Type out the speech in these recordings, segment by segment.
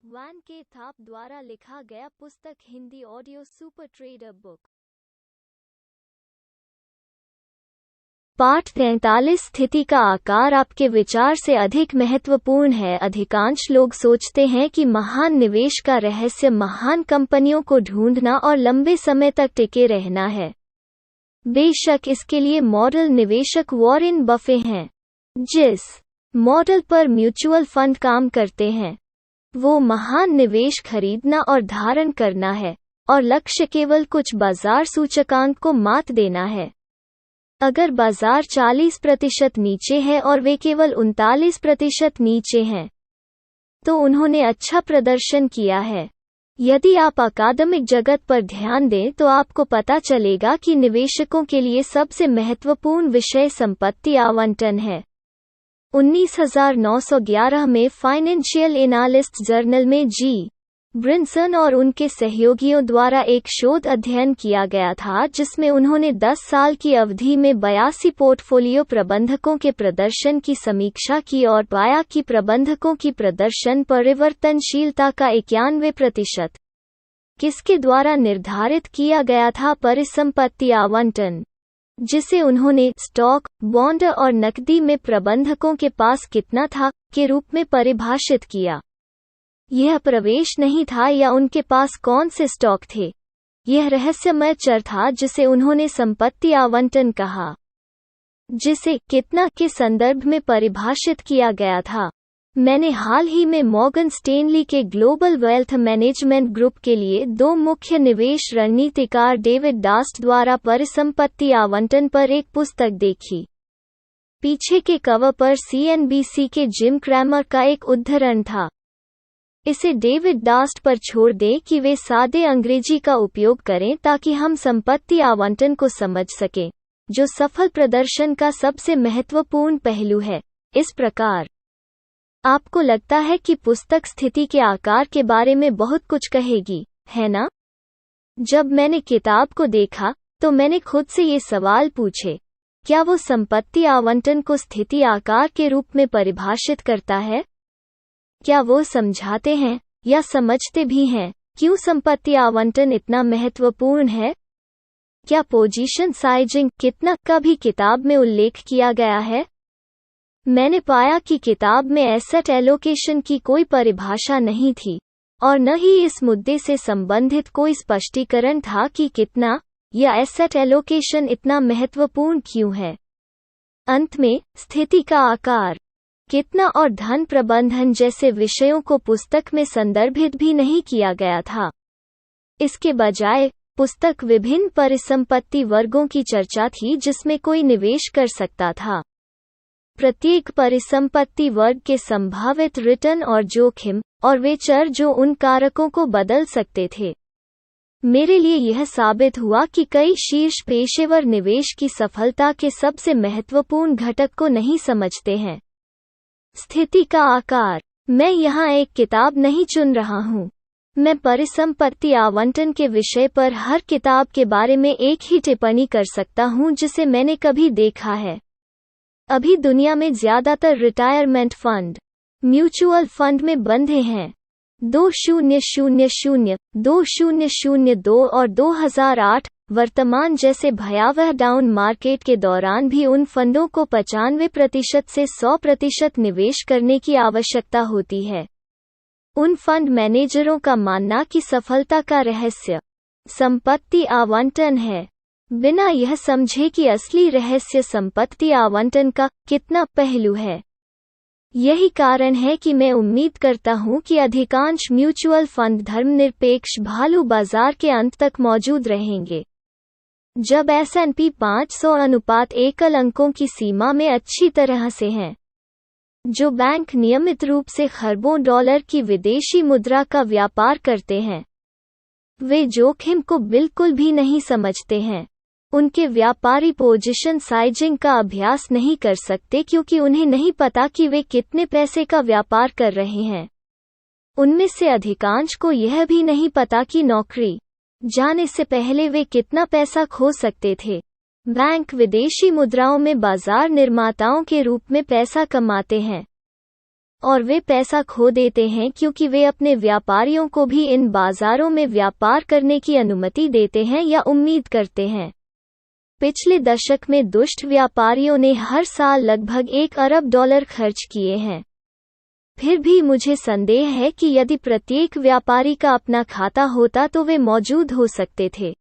Van के थाप द्वारा लिखा गया पुस्तक Hindi audio super trader book. पाठ 43 स्थिति का आकार आपके विचार से अधिक महत्वपूर्ण है। अधिकांश लोग सोचते हैं कि महान निवेश का रहस्य महान कंपनियों को ढूंढना और लंबे समय तक टिके रहना है। बेशक इसके लिए मॉडल निवेशक वॉरेन बफे हैं। जिस मॉडल पर म्यूचुअल फंड काम करते हैं वो महान निवेश खरीदना और धारण करना है, और लक्ष्य केवल कुछ बाजार सूचकांक को मात देना है। अगर बाजार 40% नीचे है और वे केवल 39% नीचे हैं, तो उन्होंने अच्छा प्रदर्शन किया है। यदि आप अकादमिक जगत पर ध्यान दें तो आपको पता चलेगा कि निवेशकों के लिए सबसे महत्वपूर्ण विषय संपत्ति आवंटन है। 1911 में फाइनेंशियल एनालिस्ट जर्नल में जी. ब्रिनसन और उनके सहयोगियों द्वारा एक शोध अध्ययन किया गया था जिसमें उन्होंने 10 साल की अवधि में 82 पोर्टफोलियो प्रबंधकों के प्रदर्शन की समीक्षा की और पाया कि प्रबंधकों की प्रदर्शन परिवर्तनशीलता का 91% किसके द्वारा निर्धारित किया गया था परिसंपत्ति आवंटन, जिसे उन्होंने स्टॉक, बॉन्ड और नकदी में प्रबंधकों के पास कितना था के रूप में परिभाषित किया। यह प्रवेश नहीं था या उनके पास कौन से स्टॉक थे, यह रहस्यमय चर था जिसे उन्होंने संपत्ति आवंटन कहा, जिसे कितना के संदर्भ में परिभाषित किया गया था। मैंने हाल ही में मॉर्गन स्टेनली के ग्लोबल वेल्थ मैनेजमेंट ग्रुप के लिए 2 मुख्य निवेश रणनीतिकार डेविड डास्ट द्वारा परिसंपत्ति आवंटन पर एक पुस्तक देखी। पीछे के कवर पर CNBC के जिम क्रैमर का एक उद्धरण था। इसे डेविड डास्ट पर छोड़ दें कि वे सादे अंग्रेजी का उपयोग करें ताकि हम संपत्ति आवंटन को समझ सकें, जो सफल प्रदर्शन का सबसे महत्वपूर्ण पहलू है। इस प्रकार आपको लगता है कि पुस्तक स्थिति के आकार के बारे में बहुत कुछ कहेगी, है ना? जब मैंने किताब को देखा तो मैंने खुद से ये सवाल पूछे, क्या वो संपत्ति आवंटन को स्थिति आकार के रूप में परिभाषित करता है? क्या वो समझाते हैं या समझते भी हैं क्यों संपत्ति आवंटन इतना महत्वपूर्ण है? क्या पोजीशन साइजिंग कितना का भी किताब में उल्लेख किया गया है? मैंने पाया कि किताब में एसेट एलोकेशन की कोई परिभाषा नहीं थी और न ही इस मुद्दे से संबंधित कोई स्पष्टीकरण था कि कितना या एसेट एलोकेशन इतना महत्वपूर्ण क्यों है। अंत में स्थिति का आकार, कितना और धन प्रबंधन जैसे विषयों को पुस्तक में संदर्भित भी नहीं किया गया था। इसके बजाय पुस्तक विभिन्न परिसंपत्ति वर्गों की चर्चा थी जिसमें कोई निवेश कर सकता था। प्रत्येक परिसंपत्ति वर्ग के संभावित रिटर्न और जोखिम, और वे चर जो उन कारकों को बदल सकते थे। मेरे लिए यह साबित हुआ कि कई शीर्ष पेशेवर निवेश की सफलता के सबसे महत्वपूर्ण घटक को नहीं समझते हैं। स्थिति का आकार। मैं यहाँ एक किताब नहीं चुन रहा हूँ। मैं परिसंपत्ति आवंटन के विषय पर हर किताब के बारे में एक ही टिप्पणी कर सकता हूँ जिसे मैंने कभी देखा है। अभी दुनिया में ज्यादातर रिटायरमेंट फंड म्यूचुअल फंड में बंधे हैं। 2000, 2002 और 2008 वर्तमान जैसे भयावह डाउन मार्केट के दौरान भी उन फंडों को 95% से 100% निवेश करने की आवश्यकता होती है। उन फंड मैनेजरों का मानना कि सफलता का रहस्य संपत्ति आवंटन है, बिना यह समझे कि असली रहस्य संपत्ति आवंटन का कितना पहलू है। यही कारण है कि मैं उम्मीद करता हूं कि अधिकांश म्यूचुअल फंड धर्मनिरपेक्ष भालू बाजार के अंत तक मौजूद रहेंगे, जब S&P 500 अनुपात एकल अंकों की सीमा में अच्छी तरह से हैं। जो बैंक नियमित रूप से खरबों डॉलर की विदेशी मुद्रा का व्यापार करते हैं, वे जोखिम को बिल्कुल भी नहीं समझते हैं। उनके व्यापारी पोजीशन साइजिंग का अभ्यास नहीं कर सकते क्योंकि उन्हें नहीं पता कि वे कितने पैसे का व्यापार कर रहे हैं। उनमें से अधिकांश को यह भी नहीं पता कि नौकरी जाने से पहले वे कितना पैसा खो सकते थे। बैंक विदेशी मुद्राओं में बाजार निर्माताओं के रूप में पैसा कमाते हैं और वे पैसा खो देते हैं क्योंकि वे अपने व्यापारियों को भी इन बाजारों में व्यापार करने की अनुमति देते हैं या उम्मीद करते हैं। पिछले दशक में दुष्ट व्यापारियों ने हर साल लगभग $1 अरब खर्च किए हैं। फिर भी मुझे संदेह है कि यदि प्रत्येक व्यापारी का अपना खाता होता तो वे मौजूद हो सकते थे।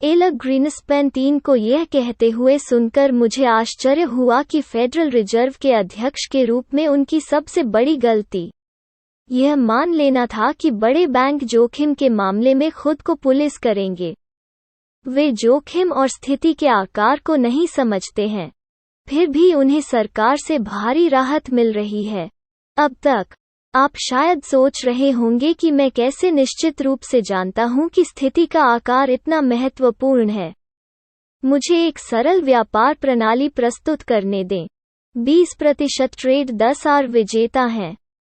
एलेक ग्रीनस्पैन III को यह कहते हुए सुनकर मुझे आश्चर्य हुआ कि फेडरल रिजर्व के अध्यक्ष के रूप में उनकी सबसे बड़ी गलती यह मान लेना था कि बड़े बैंक जोखिम के मामले में खुद को पुलिस करेंगे। वे जोखिम और स्थिति के आकार को नहीं समझते हैं, फिर भी उन्हें सरकार से भारी राहत मिल रही है। अब तक आप शायद सोच रहे होंगे कि मैं कैसे निश्चित रूप से जानता हूं कि स्थिति का आकार इतना महत्वपूर्ण है। मुझे एक सरल व्यापार प्रणाली प्रस्तुत करने दें। 20% ट्रेड 10 आर विजेता हैं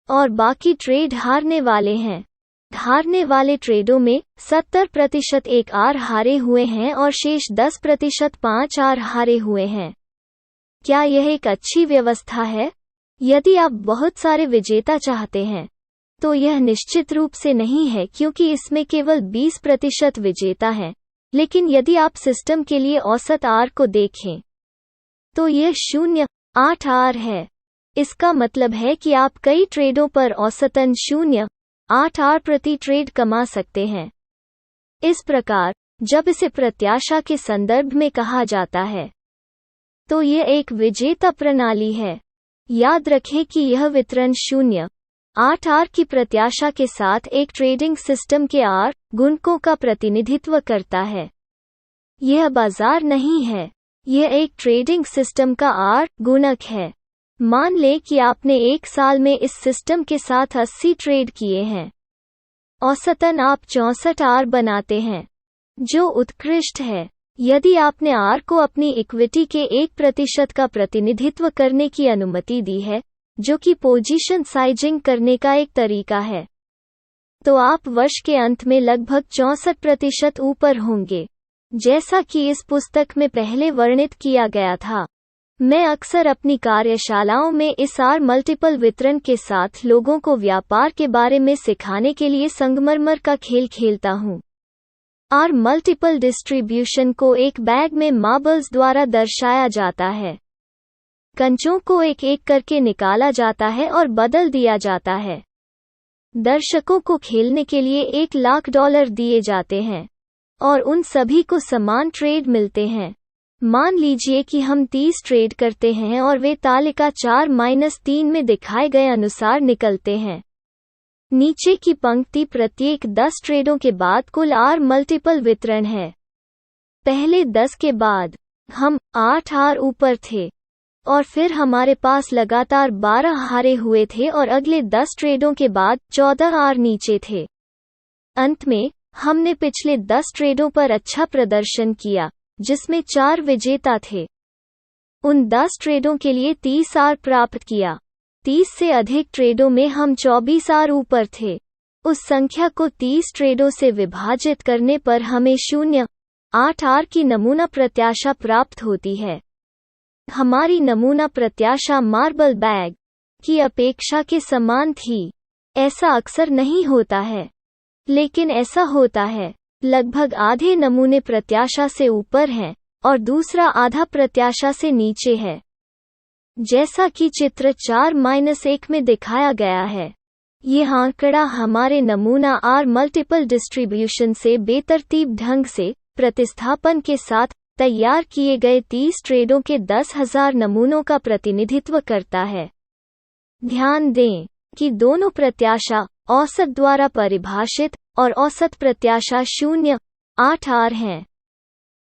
और बाकी ट्रेड हारने वाले हैं। हारने वाले ट्रेडों में 70% 1 आर हारे हुए हैं और शेष 10% 5 आर हारे हुए हैं। क्या यह एक अच्छी व्यवस्था है? यदि आप बहुत सारे विजेता चाहते हैं तो यह निश्चित रूप से नहीं है क्योंकि इसमें केवल 20% विजेता हैं, लेकिन यदि आप सिस्टम के लिए औसत आर को देखें तो यह 0.8 आर है। इसका मतलब है कि आप कई ट्रेडों पर औसतन 0.8 आर प्रति ट्रेड कमा सकते हैं। इस प्रकार जब इसे प्रत्याशा के संदर्भ में कहा जाता है तो यह एक विजेता प्रणाली है। याद रखें कि यह वितरण 0.8 आर की प्रत्याशा के साथ एक ट्रेडिंग सिस्टम के आर गुणकों का प्रतिनिधित्व करता है। यह बाजार नहीं है, यह एक ट्रेडिंग सिस्टम का आर गुणक है। मान लें कि आपने एक साल में इस सिस्टम के साथ 80 ट्रेड किए हैं। औसतन आप 64 आर बनाते हैं, जो उत्कृष्ट है। यदि आपने आर को अपनी इक्विटी के 1% का प्रतिनिधित्व करने की अनुमति दी है, जो कि पोजीशन साइजिंग करने का एक तरीका है, तो आप वर्ष के अंत में लगभग 64% ऊपर होंगे, जैसा कि इस पुस्तक में पहले वर्णित किया गया था। मैं अक्सर अपनी कार्यशालाओं में इस आर मल्टीपल वितरण के साथ लोगों को व्यापार के बारे में सिखाने के लिए संगमरमर का खेल खेलता हूँ। आर मल्टीपल डिस्ट्रीब्यूशन को एक बैग में मार्बल्स द्वारा दर्शाया जाता है। कंचों को एक एक करके निकाला जाता है और बदल दिया जाता है। दर्शकों को खेलने के लिए $1 लाख दिए जाते हैं और उन सभी को समान ट्रेड मिलते हैं। मान लीजिए कि हम 30 ट्रेड करते हैं और वे तालिका 4-3 में दिखाए गए अनुसार निकलते हैं। नीचे की पंक्ति प्रत्येक 10 ट्रेडों के बाद कुल आर मल्टीपल वितरण है। पहले 10 के बाद हम 8 आर ऊपर थे और फिर हमारे पास लगातार 12 हारे हुए थे और अगले 10 ट्रेडों के बाद 14 आर नीचे थे। अंत में हमने पिछले 10 ट्रेडों पर अच्छा प्रदर्शन किया, जिसमें 4 विजेता थे। उन 10 ट्रेडों के लिए 30 आर प्राप्त किया। 30 से अधिक ट्रेडों में हम 24 आर ऊपर थे। उस संख्या को 30 ट्रेडों से विभाजित करने पर हमें 0.8 आर की नमूना प्रत्याशा प्राप्त होती है। हमारी नमूना प्रत्याशा मार्बल बैग की अपेक्षा के समान थी। ऐसा अक्सर नहीं होता है, लेकिन ऐसा होता है। लगभग आधे नमूने प्रत्याशा से ऊपर हैं और दूसरा आधा प्रत्याशा से नीचे है, जैसा कि चित्र 4-1 में दिखाया गया है। ये आंकड़ा हमारे नमूना आर मल्टीपल डिस्ट्रीब्यूशन से बेतरतीब ढंग से प्रतिस्थापन के साथ तैयार किए गए 30 ट्रेडों के 10,000 नमूनों का प्रतिनिधित्व करता है। ध्यान दें कि दोनों प्रत्याशा औसत द्वारा परिभाषित और औसत प्रत्याशा 0.8 आर हैं।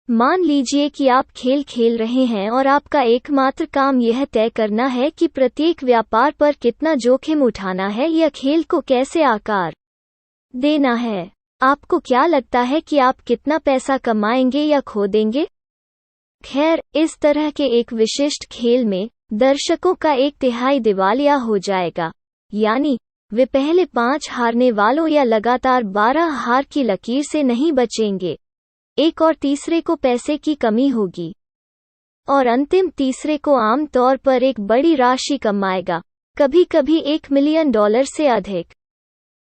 मान लीजिए कि आप खेल खेल रहे हैं और आपका एकमात्र काम यह तय करना है कि प्रत्येक व्यापार पर कितना जोखिम उठाना है या खेल को कैसे आकार देना है। आपको क्या लगता है कि आप कितना पैसा कमाएंगे या खो देंगे? खैर, इस तरह के एक विशिष्ट खेल में दर्शकों का 1/3 दिवालिया हो जाएगा, यानी वे पहले 5 हारने वालों या लगातार 12 हार की लकीर से नहीं बचेंगे। एक और तीसरे को पैसे की कमी होगी और अंतिम तीसरे को आम तौर पर एक बड़ी राशि कमाएगा। कभी कभी $1 मिलियन से अधिक।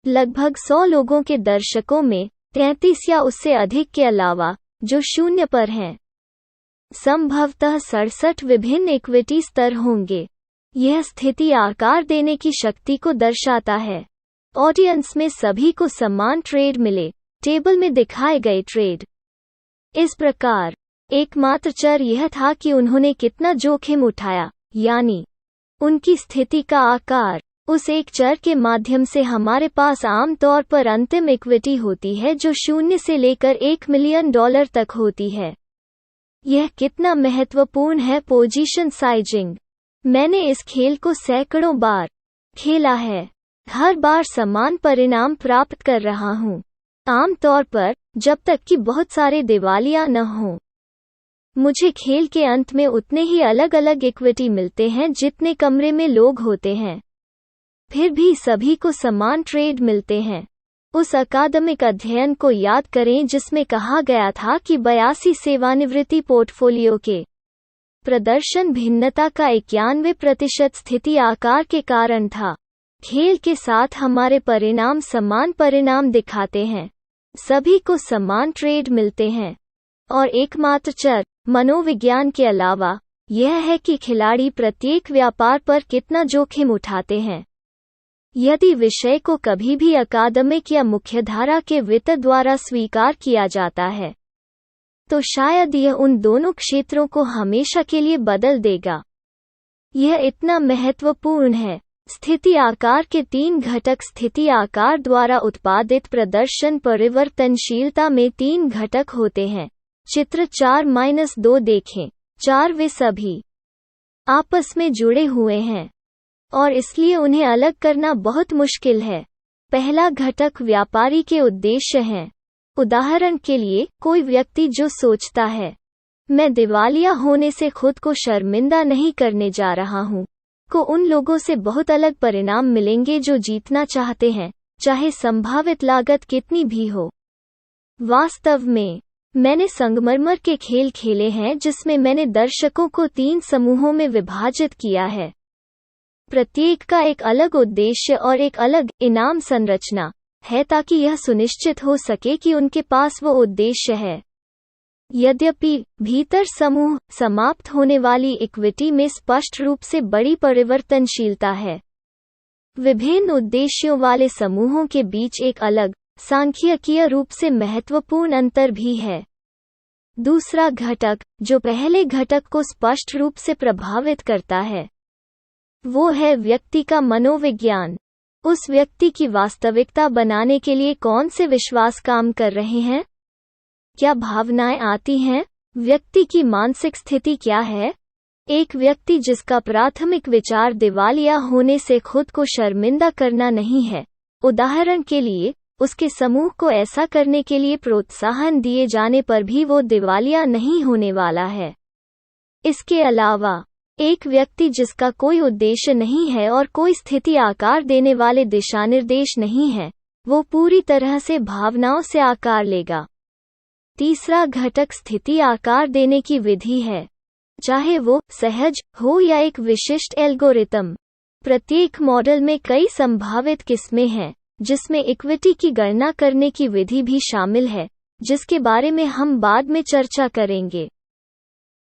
लगभग 100 लोगों के दर्शकों में 33 या उससे अधिक के अलावा जो शून्य पर हैं। संभवतः 67 विभिन्न इक्विटी स्तर होंगे। यह स्थिति आकार देने की शक्ति को दर्शाता है। ऑडियंस में सभी को समान ट्रेड मिले, टेबल में दिखाए गए ट्रेड। इस प्रकार एकमात्र चर यह था कि उन्होंने कितना जोखिम उठाया, यानी उनकी स्थिति का आकार। उस एक चर के माध्यम से हमारे पास आमतौर पर अंतिम इक्विटी होती है जो 0 से लेकर $1 मिलियन तक होती है। यह कितना महत्वपूर्ण है पोजीशन साइजिंग। मैंने इस खेल को सैकड़ों बार खेला है, हर बार समान परिणाम प्राप्त कर रहा हूँ, आमतौर पर जब तक कि बहुत सारे दिवालिया न हों। मुझे खेल के अंत में उतने ही अलग अलग इक्विटी मिलते हैं जितने कमरे में लोग होते हैं, फिर भी सभी को समान ट्रेड मिलते हैं। उस अकादमिक अध्ययन को याद करें जिसमें कहा गया था कि 82 सेवानिवृत्ति पोर्टफोलियो के प्रदर्शन भिन्नता का 91% स्थिति आकार के कारण था। खेल के साथ हमारे परिणाम समान परिणाम दिखाते हैं, सभी को समान ट्रेड मिलते हैं, और एकमात्र चर मनोविज्ञान के अलावा यह है कि खिलाड़ी प्रत्येक व्यापार पर कितना जोखिम उठाते हैं। यदि विषय को कभी भी अकादमिक या मुख्यधारा के वित्त द्वारा स्वीकार किया जाता है, तो शायद यह उन दोनों क्षेत्रों को हमेशा के लिए बदल देगा। यह इतना महत्वपूर्ण है। स्थिति आकार के 3 घटक। स्थिति आकार द्वारा उत्पादित प्रदर्शन परिवर्तनशीलता में 3 घटक होते हैं। चित्र 4-2 देखें। 4 वे सभी आपस में जुड़े हुए हैं और इसलिए उन्हें अलग करना बहुत मुश्किल है। पहला घटक व्यापारी के उद्देश्य हैं। उदाहरण के लिए, कोई व्यक्ति जो सोचता है, मैं दिवालिया होने से खुद को शर्मिंदा नहीं करने जा रहा हूँ, को उन लोगों से बहुत अलग परिणाम मिलेंगे जो जीतना चाहते हैं, चाहे संभावित लागत कितनी भी हो। वास्तव में मैंने संगमरमर के खेल खेले हैं जिसमें मैंने दर्शकों को 3 समूहों में विभाजित किया है। प्रत्येक का एक अलग उद्देश्य और एक अलग इनाम संरचना है ताकि यह सुनिश्चित हो सके कि उनके पास वो उद्देश्य है। यद्यपि भीतर समूह समाप्त होने वाली इक्विटी में स्पष्ट रूप से बड़ी परिवर्तनशीलता है। विभिन्न उद्देश्यों वाले समूहों के बीच एक अलग सांख्यिकीय रूप से महत्वपूर्ण अंतर भी है। दूसरा घटक जो पहले घटक को स्पष्ट रूप से प्रभावित करता है, वो है व्यक्ति का मनोविज्ञान। उस व्यक्ति की वास्तविकता बनाने के लिए कौन से विश्वास काम कर रहे हैं? क्या भावनाएं आती हैं? व्यक्ति की मानसिक स्थिति क्या है? एक व्यक्ति जिसका प्राथमिक विचार दिवालिया होने से खुद को शर्मिंदा करना नहीं है, उदाहरण के लिए, उसके समूह को ऐसा करने के लिए प्रोत्साहन दिए जाने पर भी वो दिवालिया नहीं होने वाला है। इसके अलावा एक व्यक्ति जिसका कोई उद्देश्य नहीं है और कोई स्थिति आकार देने वाले दिशानिर्देश नहीं है, वो पूरी तरह से भावनाओं से आकार लेगा। तीसरा घटक स्थिति आकार देने की विधि है, चाहे वो सहज हो या एक विशिष्ट एल्गोरिथम। प्रत्येक मॉडल में कई संभावित किस्में हैं, जिसमें इक्विटी की गणना करने की विधि भी शामिल है, जिसके बारे में हम बाद में चर्चा करेंगे।